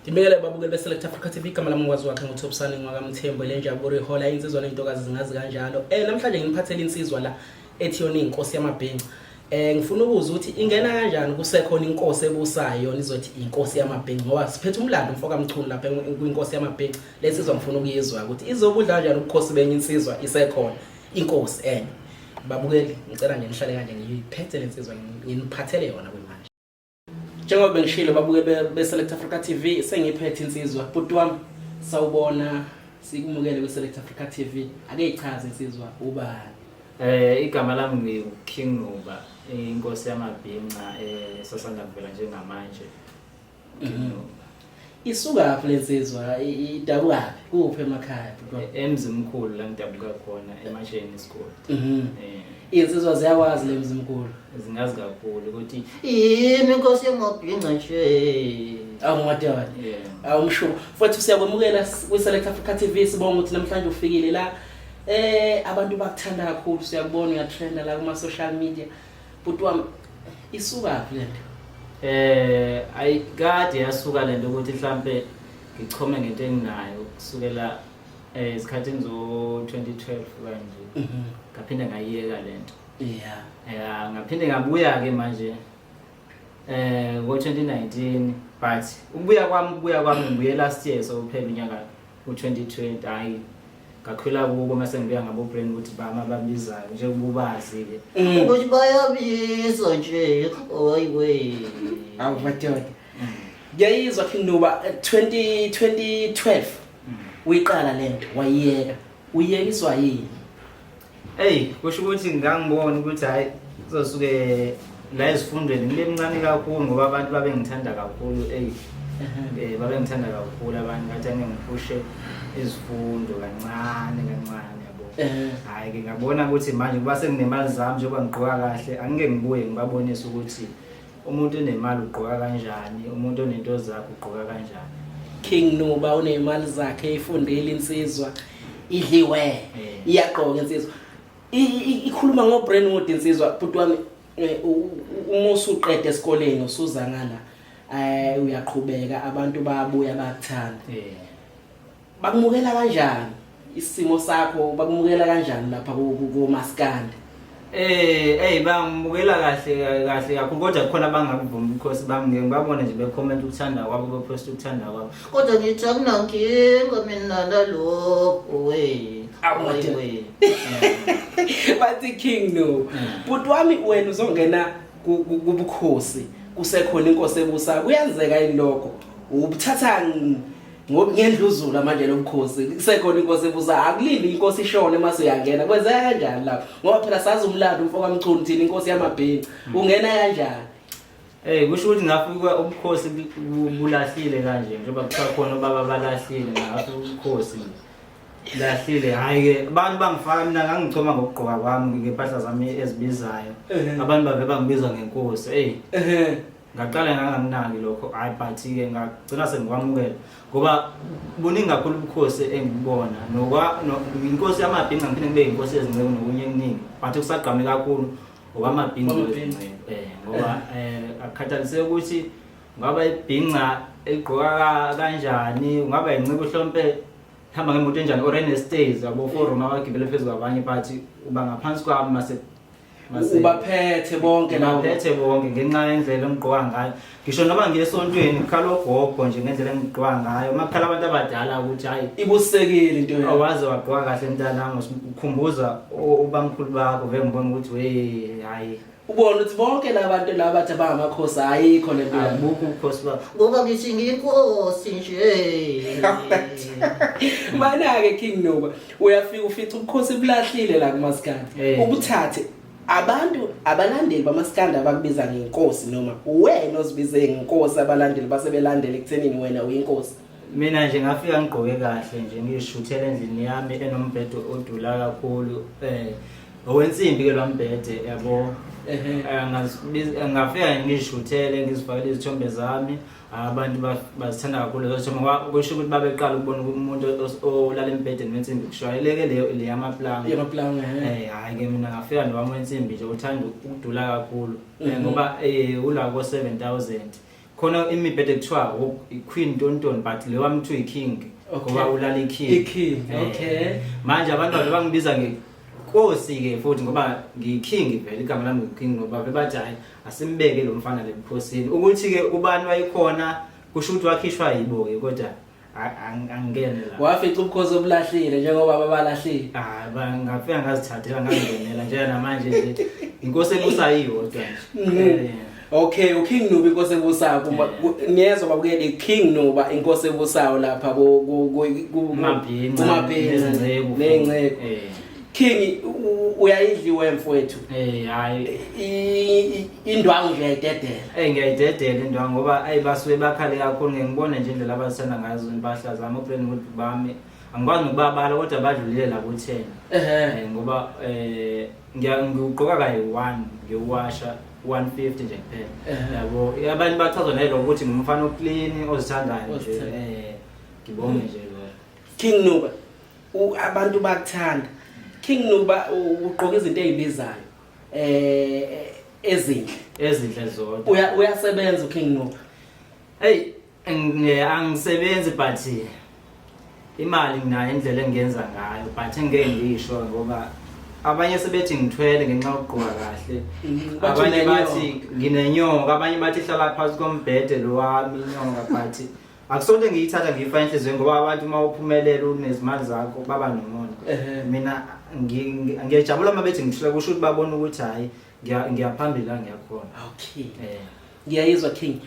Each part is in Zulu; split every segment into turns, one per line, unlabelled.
Ngibekele babukeli beSelect Africa TV igama lami ngwazi wakhe nguThobisani ngwakamthembo lenjabulo ihola insizwa nentokazi zingazi kanjalo. Namhlanje ngiphathele insizwa la ethi yona inkosi yamabhinqa. Ngifuna ukuza ukuthi ingena kanjani kusekhona inkosi ebusayo yona izothi inkosi yamabhinqa ngoba siphethe umlando mfoka mchunu lapha kwinkosi yamabhinqa. Lesizwa ngifuna ukuyizwa ukuthi izobudla kanjani ubukhosi benye insizwa isekhona inkosi babukeli ngicela nje nihlale kanje ngiyiphethe lensizwa nginiphathele yona kwemanje. Njengoba bengishilo babukeli beSelect Africa TV sengiphethe insizwa bhuti wami sawubona sikumukele kweSelect Africa TV ake ichaze insizwa ubani.
Igama lami ngiKing Nuba inkosi yamabhinqa sasanda kuvela njengamanje.
Isuka phi lensizwa idabuka kuphi emakhaya bhuti
Emzimkhulu la ngidabuka khona eMasheni School.
Insizwa ziyakwazi lemzimkhulu
Zingazi kakhulu ukuthi yimi inkosi yamabhinqa nje.
Awumadodana awumsho futhi siyakwemukela kweSelect Africa TV sibonga ukuthi namhlanje ufikile la abantu bakuthanda kakhulu siyakubona uyatrenda la kuma social media bhuti wami isuka phi lento
ayikade yasuka lento ukuthi mhlambe ngichome ngento enginayo kusukela esikhathini zo 2012 kanje ngaphinda ngayiyeka lento ngaphinde ngabuya ke manje ngo 2019 but ukubuya kwami ngibuye last year so kuphela unyaka u2020 hayi ngakhwela kubo mase ngibuya ngabo brain ukuthi bama babizayo nje kububazi ke ukuthi bayabiza nje oyiwe
awumadoda ngiyayizwa King Nuba 2012 uyiqala lento wayiyeka uyekiswa yini
kusho ukuthi ngangibona ukuthi hayi kuzosuke la ezifundweni ngimncane kakhulu ngoba abantu babengithanda kakhulu babengithanda kakhulu abantu ngathi angiphushe izifundo kancane yabo hayi ke ngabona ukuthi manje kuba senginemali zami njengoba ngigqoka kahle angeke ngibuye ngibabonise ukuthi umuntu unemali ugqoka kanjani umuntu onento zakhe ugqoka kanjani.
King Nuba unemali zakhe ifundile insizwa idliwe iyaqoka insizwa ikhuluma ngobrain mode insizwa bhuti wami uma usuqede esikoleni usuza ngala uyaqhubeka abantu bayabuya bakuthanda bakumukela kanjani isimo sakho bakumukela kanjani lapha kuMaskandi
bangimukela kahle kakhulu kodwa khona bangakuvumi because ngibabona nje becomment ukuthanda kwabo bepost ukuthanda kwabo kodwa ngithi akunankinga mina nalokho
bathi King no bhuti wami wena uzongena kubukhosi kusekhona inkosi ebusa kuyenzeka ilokho ubuthatha ngendluzula manje lomkhosi kusekhona inkosi ebusa akulindi inkosi ishone mase uyangena kwenzeka kanjani lapho ngoba phela sazi umlando umfoka mchunu thina inkosi yamabhinqa ungena kanjani
kusho ukuthi ngafika ubukhosi bulahlile kanje njengoba kuthiwa khona baba balahlile ngathi ubukhosi lahlile hayi ke abantu bangifaka mina ngangichoma ngokugqoka kwami ngempahla zami ezibizayo abantu bave bangibiza ngenkosi ngaqala nganginaki lokho hayi but ke ngagcina sengikwamukela ngoba buningi kakhulu ubukhosi engibona inkosi yamabhinqa ngiphinde ngibe inkosi ezinceke nokunye kuningi but kusagqame kakhulu okwamabhinqa ngoba akukhathaliseki ukuthi ngaba ibhinqa egqoka kanjani ungaba inceke uhlompe hamba ngemoto enjani or stays yabo forum abagibele phezulu kwabanye but uba ngaphansi kwami mase
ubaphethe bonke
ngenxa yendlela engigqoka ngayo ngisho noba ngiye esontweni ngikhala ogogo nje ngendlela engigqoka ngayo makhala abantu abadala ukuthi hayi
ibusekile into yakho
awazi wagqoka kahle mntanami ukhumbuza ubamkhulu bakho vele ngibona ukuthi hayi
ubona ukuthi bonke labantu laba bathi abangamakhosi ayikho lento
abukho ukhosi babo ngoba ngithi ngiyinkosi nje
mana ke King Nuba uyafika ufica ubukhosi bulahlile la kuMaskandi ubuthathe abantu abalandeli bamaskanda abakubiza ngenkosi noma wena ozibize ngenkosi abalandeli basebelandela ekuthenini wena uyinkosi.
Mina nje ngafika ngigqoke kahle nje ngishuthela endlini yami enombhedo odula kakhulu owensimbi ke lwambhede yabo ngafika ngishuthele ngizifakele izithombe zami abantu bazithanda kakhulu lezo thombe kusho ukuthi babeqala ukubona umuntu olala embhedeni wensimbi kushwayeleke le yamaplanga hayi ke mina ngafika nowami wensimbi nje uthanda ukudula kakhulu ngoba ula ko 7000 khona imibhede kuthiwa iQueen Tonton but le wami kuthiwa iKing ngoba ulala iKing.
iKing, okay.
Manje abantu bangibiza ngeNkosi ke futhi ngoba ngiyiKing vele igama lami ngiKing ngoba bebathi hayi asimbeke lo mfana le bukhosini ukuthi ke ubani wayikhona kusho ukuthi wakhishwa yibo ke kodwa angene la.
Wafica ubukhosi obulahlile njengoba babalahlile.
Ngafika ngazithathela ngangenela nje namanje nje inkosi ebusayo iyodwa nje.
Okay, uKing Nuba inkosi ebusayo niyezwa babukele iKing Nuba inkosi ebusayo lapha kumabhinqa nencebo. King uyayidliwe mfowethu.
Hayi.
Indwangu nje ayidedela.
Ngiyayidedela indwangu ngoba ayibasuke bakhale kakhulu ngibona nje indlela abasithanda ngazo impahla zami obrand ukuthi bami angikwazi ukubabala kodwa badlulile la ku10. Ngoba ngiyugqoka kayi1 ngiwasha 150 nje kuphela. Yabo abantu bachazwa nalo ukuthi ngumfana oclean ozithandayo nje. Ngibonge nje lo.
King Nuba abantu bakuthanda. King Nuba ugqoka izinto ezibizayo ezinhle
zodwa.
Uyasebenza uKing Nuba.
Angisebenzi but imali nginayo indlela engiyenza ngayo but ngeke ngisho ngoba abanye sebethi ngithwele ngenxa yokugqoka kahle. Abanye bathi nginenyonga, abanye bathi hlala phansi kombhede lo wami inyonga but akusonto ngiyithatha ngiyifana enhlizweni ngoba abantu uma uphumelela unezimali zakho baba nomono. Mina ngiyajabula mabethi ngishila kusho ukuthi babona ukuthi hayi ngiyaphambili la ngiyakhona.
Okay. Ngiyayizwa King.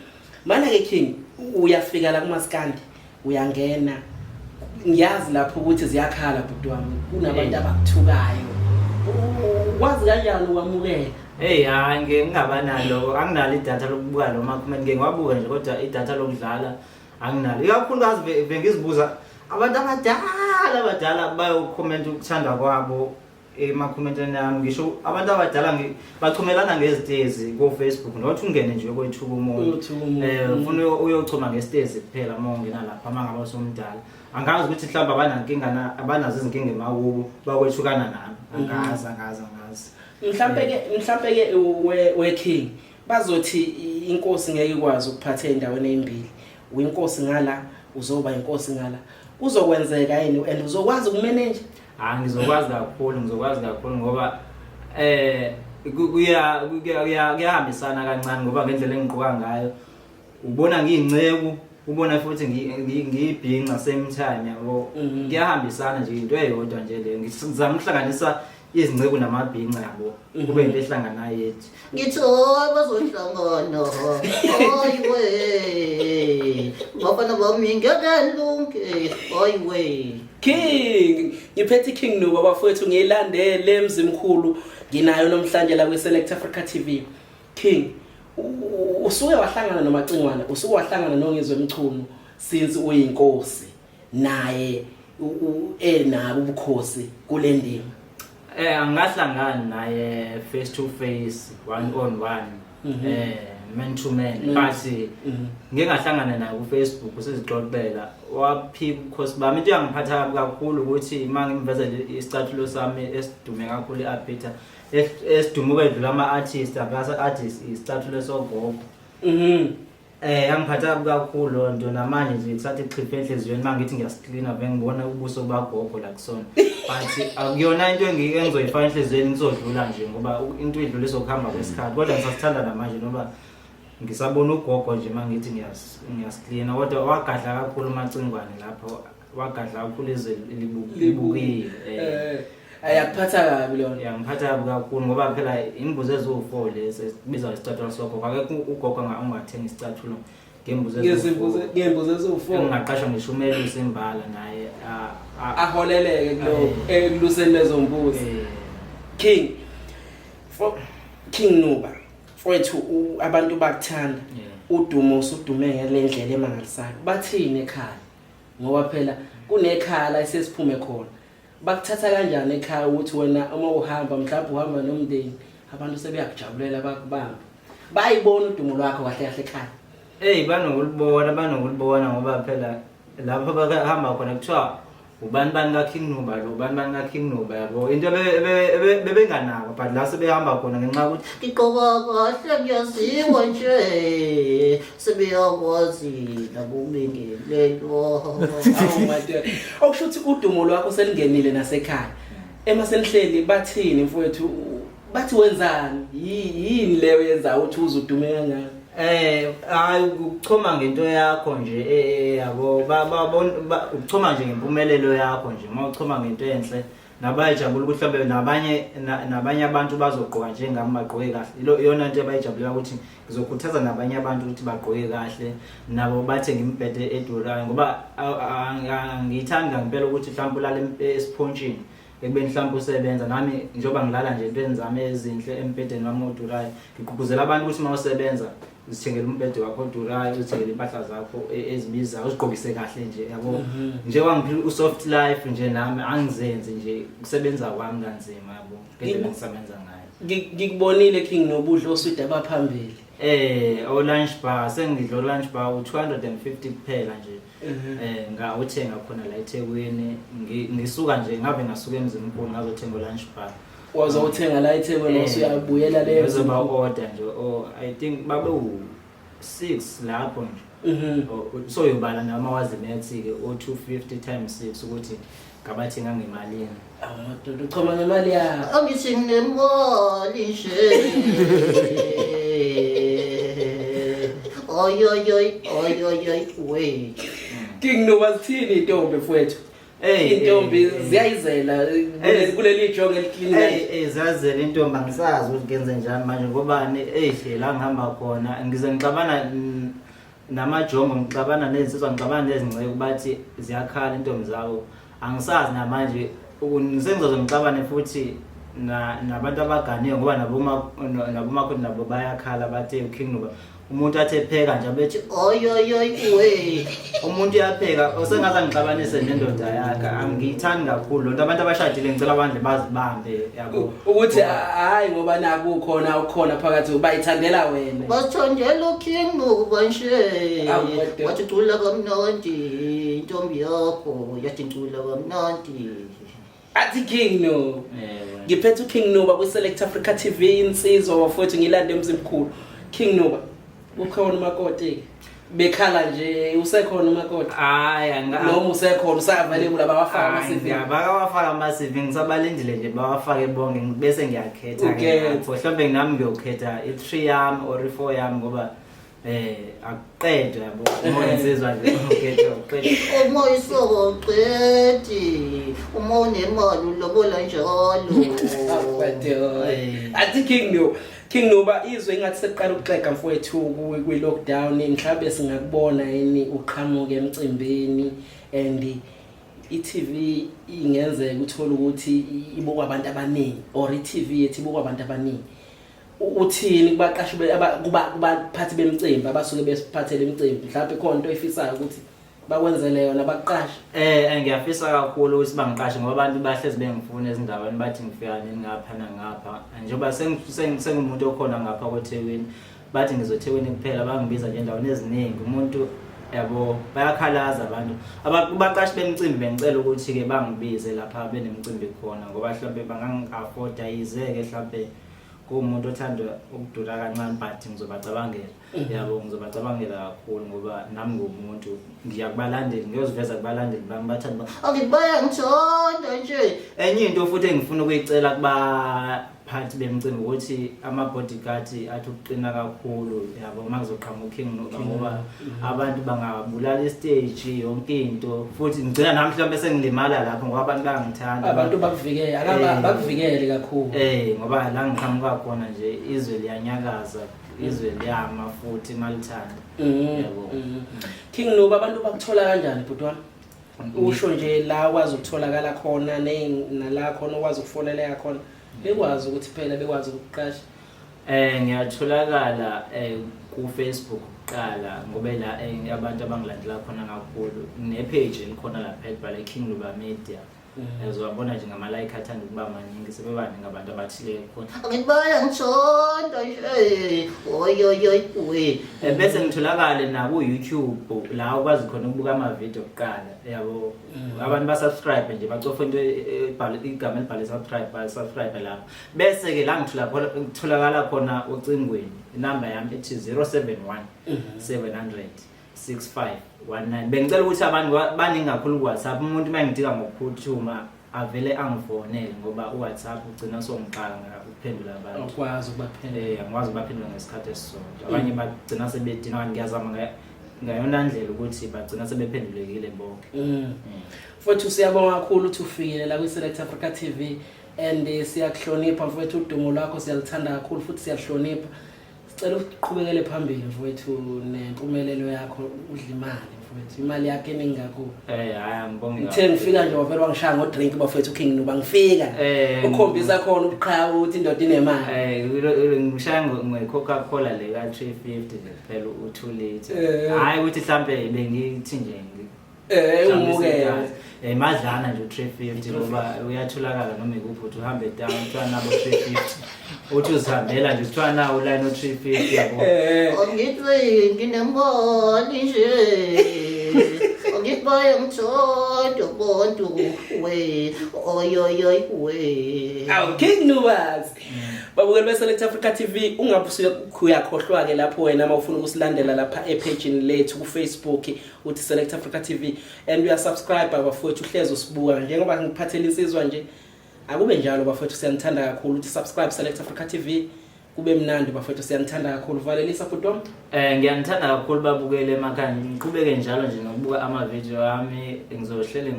Mana ke King uyafika la kumaskandi uyangena. Ngiyazi lapho ukuthi ziyakhala bhuti wami kunabantu abakuthukayo. Wazi kanjani ukwamukela?
Hayi ngingabanalo anginalo idatha lokubuka lo comment ngiwabuka nje kodwa idatha lokudlala anginalo. Ikakhulukazi bengizibuza abantu abadala bayocomment ukuthanda kwabo ema-commenteni yami ngisho abantu abadala bachumelana ngezitezi ku Facebook nothi ungene nje kwethuka umuntu ufuna uyochuma ngestezi kuphela uma ungena lapha mangaba usomdala angazi ukuthi mhlawumbe abanazo izinkinga emakubo bakwethukana nami angazi
mhlambe ke weKing bazothi inkosi ngeke ikwazi ukuphatha endaweni ezimbili uyinkosi ngala uzoba inkosi ngala kuzokwenzeka yini and uzokwazi ukumanage?
Ngizokwazi kakhulu ngoba kuyahambisana kancane ngoba ngendlela engigqoka ngayo ubona ngiyinceku ubona futhi ngiyibhinqa same time yabo kuyahambisana nje into eyodwa nje le ngizama ukuhlanganisa izinceku namabhinqa yabo kube into ehlanganayo yethi ngithi bazohlangana hayiwe bafana bami ngekalunge hayiwe.
King ngiphethe King Nuba bafowethu ngiyilandele emzimkhulu nginayo namhlanje la kwiSelect Africa TV. King usuke wahlangana nomacingwana usuke wahlangana nongizwe emchumo since uyinkosi naye nabo ubukhosi kule ndima.
Angahlangana naye face to face one on one man to man but ngingahlangana naye ku Facebook usizixoxela waphika ukhosi bami into yangiphatha kakhulu ukuthi mangimveza isicathulo sami esidume kakhulu eApita esidume kwedlula ama artists abasa artists isicathulo sogogo. Yangiphatha kakhulu nto namanje nje kusathi ichiphe enhlizweni mangithi ngiyascleana bengibona ubuso bagogo la kusona but akuyona into engizoyifana enhlizweni ngizodlula nje ngoba into edlula isokuhamba kwesikhathi kodwa ngisasithanda namanje noma ngisabona ugogo nje mangithi ngiyascleana kodwa wagadla kakhulu umacingwane lapho wagadla kakhulu izwe libukile.
Ayakuphatha kabi lona.
Ngiphatha kabi kakhulu ngoba phela imbuzo ezo4 lesi sibiza isicathulo sogogo akekho ugogo ungathenga isicathulo ngembuzo
ezo4
ngingaqashwa ngishumela usimbala naye
aholeleke kulo ekuluseni lezombuzo. King Nuba mfowethu abantu bakuthanda udumo usudume ngelendlela emangalisayo bathini ekhaya ngoba phela kunekhala la esesiphume khona bakuthatha kanjani ekhaya ukuthi wena uma uhamba mhlawumbe uhamba nomndeni abantu sebeyakujabulela bakubamba bayibona udumo lwakho kahle kahle ekhaya?
Banokulibona ngoba phela lapho bahamba khona kuthiwa ubani ka King Nuba lo ubani ka King Nuba yabo into bebenganako but la sebehamba khona ngenxa ukuthi ngigqoka kahle ngiyaziwa nje sebeyakwazi nakubingelelo
awumadela okusho ukuthi udumo lwakho selingenile nasekhaya emasenihleli bathini mfowethu bathi wenzani yini leyo yenza ukuthi uzudume kangaka
hayi ukuchoma ngento yakho nje yabo babona ukuchoma nje ngempumelelo yakho nje mawuchoma ngento enhle nabayijabula ukuthi mhlawumbe nabanye abantu bazogqoka njengami bagqoke kahle iyona into abayijabulela ukuthi ngizokhuthaza nabanye abantu ukuthi bagqoke kahle nabo bathe ngimbhede edurayo ngoba ngiyithanda ngempela ukuthi mhlawumbe ulale esiphontshini ekubeni mhlawumbe usebenza nami njengoba ngilala nje into enzame ezinhle embhedeni wami odurayo ngigqugquzela abantu ukuthi mawusebenza uzithengele umbhede wakho odurayo uzithengele impahla zakho ezibizayo uzigqokise kahle nje yabo njengoba ngiphila usoft life nje nami angizenze nje ukusebenza kwami kanzima yabo ngendlela ngisebenza ngayo
ngikubonile King nobudlo oswida abaphambili
o lunch bar sengidlo lunch bar u250 kuphela nje ngawuthenga khona la eThekwini ngisuka nje ngabe ngasuka emzimkhulu ngazothenga lunch bar
wazothenga la eThekwini usuyabuyela leyo
ngizoba order nje I think babe u6 lapho nje so yobala nama wazinethi ke o250 times 6 ukuthi ngabathenga ngemalini
amadodo uchoma ngemali yakho
angithi ngemali nje oy wait
King Nuba sithini intombi mfowethu intombi ziyayizela kuleli jongo eliclean
zazela intombi angisazi ukuthi ngenze njani manje ngoba la ngihamba khona ngize ngixabana namajongo ngixabana nezinsizwa ngixabana nezingceke bathi ziyakhala intombi zawo angisazi namanje sengizoze ngixabane futhi nabantu abaganiwe ngoba nabomakhosi nabo bayakhala bathe uKing Nuba umuntu athe pheka nje abethi oy we umuntu uyapheka osengaza ngixabanise nendoda yakhe angiyithandi kakhulu lonto abantu abashadile ngicela abandle bazibambe yabo
ukuthi hayi ngoba naku ukhona phakathi bayithandela wena
basithandela uKing Nuba nje wathi cula kamnandi intombi yakho yathi cula kamnandi
athi King Nuba ngiphethe uKing Nuba ku Select Africa TV insizwa wafowethu ngilande emzimkhulu King Nuba ukhona umakoti bekhala nje usekhona umakoti
hayi
noma usekhona usavalekula abawafaka ama-CV
abawafaka ama-CV ngisabalindile nje bawafake bonke bese ngiyakhetha ke mhlawumbe nami ngiyokhetha i3 yami or i4 yami ngoba akuqedwe yabo umoya insizwa nje ukhetha uqedwe umoya isoqedi uma unemali ulobola njalo
athi King Nuba izwe ingathi seqala ukuxega mfowethu kwi-lockdown mhlawumbe singakubona yini uqhamuke emcimbini and iTV ingenzeka uthola ukuthi ibukwa abantu abaningi or iTV yethi ibukwa abantu abaningi uthini kubaqashi kubaphathi bemicimbi abasuke besiphathele imicimbi mhlawumbe khona into efisayo ukuthi bakwenzele yona baqashi
ngiyafisa kakhulu ukuthi bangiqashe ngoba abantu bahlezi bengifuna ezindaweni bathi ngifika nini ngapha nangapha njengoba sengumuntu okhona ngapha kweThekwini bathi ngizoThekwini kuphela bangibiza nje endaweni eziningi umuntu yabo bayakhalaza abantu abaqashi bemicimbi bengicela ukuthi ke bangibize lapha benemicimbi khona ngoba mhlawumbe bangangi-afford ayizeke mhlawumbe kumuntu othanda ukudura kancane but ngizobacabangela yabo ngizobacabangela kakhulu ngoba nami ngumuntu ngiyakubalandela ngiyoziveza kubalandeli bami bathanda angibaya ngithonda nje enye into futhi engifuna ukuyicela kubaphathi bemicimbi ukuthi ama-bodyguard athi ukuqina kakhulu yabo uma kuzoqhamuka uKing Nuba ngoba abantu bangabulala istage yonke into futhi ngicela nami mhlawumbe sengilimala lapho ngoba abantu bangithanda
abantu bakuvikele kakhulu
ngoba la ngiqhamuka khona nje izwe liyanyakaza izwe liyama futhi malithanda yabo
King Nuba abantu bakuthola kanjani bhuti wami usho nje la wazi ukutholakala khona nala khona wazi ukufoneleka khona bekwazi ukuthi phela bekwazi ukuqasha
ngiyatholakala ku Facebook qala ngoba la abantu abangilandela khona kakhulu nepage elikhona lapha elibhala King Nuba Media uzobabona nje ngama-like athanda ukuba maningi sebebaningi abantu abathile khona
ngibaya ngithonda oyoyoy
bese ngitholakale naku-YouTube la ukwazi khona ukubuka amavidiyo kuqala yabo abantu basubscribe nje bacofa into igama elibhale subscribe lapho bese-ke la ngitholakala khona ocingweni inamba yami ethi 071 700 6519 bengicela ukuthi abantu baningi kakhulu ku-WhatsApp umuntu uma ngidika ngokuphuthuma avele angifonele ngoba u-WhatsApp ugcina songiqala ukuphendula abantu
ukwazi ukubaphendula
angikwazi ukubaphendula ngesikhathi esisodwa abanye bagcina sebedina ngiyazama ngayona ndlela ukuthi bagcina sebephendulekile bonke
mfowethu siyabonga kakhulu ukuthi ufikile la kwi-Select Africa TV and siyakuhlonipha mfowethu udumo lwakho siyalithanda kakhulu futhi siyahlonipha sicela uqhubekele phambili mfowethu nempumelelo yakho udla imali mfowethu imali yakhe eningi kakhulu
hayi angibonge
ngithe ngifika nje wavela wangishaya ngodrink bafowethu King Nuba ngifika ukhombisa khona ubuqhawe ukuthi indoda inemali
ngishaya nge-Coca-Cola le ka 350 phela u2 liter hayi ukuthi mhlambe bengithi nje
umukela
madlana nje u350 ngoba uyatholakala noma ikuphi uthi uhambe down kuthiwa nabo 350 uthi uzihambela nje kuthiwa nawo line o350 yabo
ngithi nginemali nje ngibaya ngithonda bontu oyoyoy
awu King Nuba babukeli be-Select Africa TV ungabusuya uyakhohlwa ke lapho wena uma ufuna ukusilandela lapha epagini lethu ku-Facebook uthi Select Africa TV and uyasubscribe bafowethu uhlezi usibuka njengoba ngiphathela insizwa nje akube njalo bafowethu siyanithanda kakhulu uthi subscribe Select Africa TV kube mnandi bafowethu siyanithanda kakhulu valelisa futhi
ngiyanithanda kakhulu babukele emakhaya ngiqhubeke njalo nje nokubuka ama-video yami ngizohlele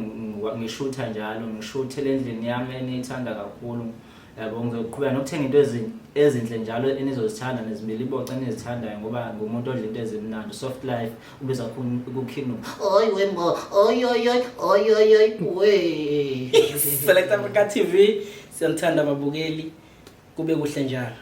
ngishutha njalo ngishuthele endlini yami eniyithanda kakhulu yabo ngizoqhubeka nokuthenga into ezinhle njalo enizozithanda nezibiliboco enizithandayo ngoba ngumuntu odla into ezimnandi soft life ubizwa ku-King Nuba
oyoyoy
Select Africa TV siyanithanda babukeli kube kuhle njalo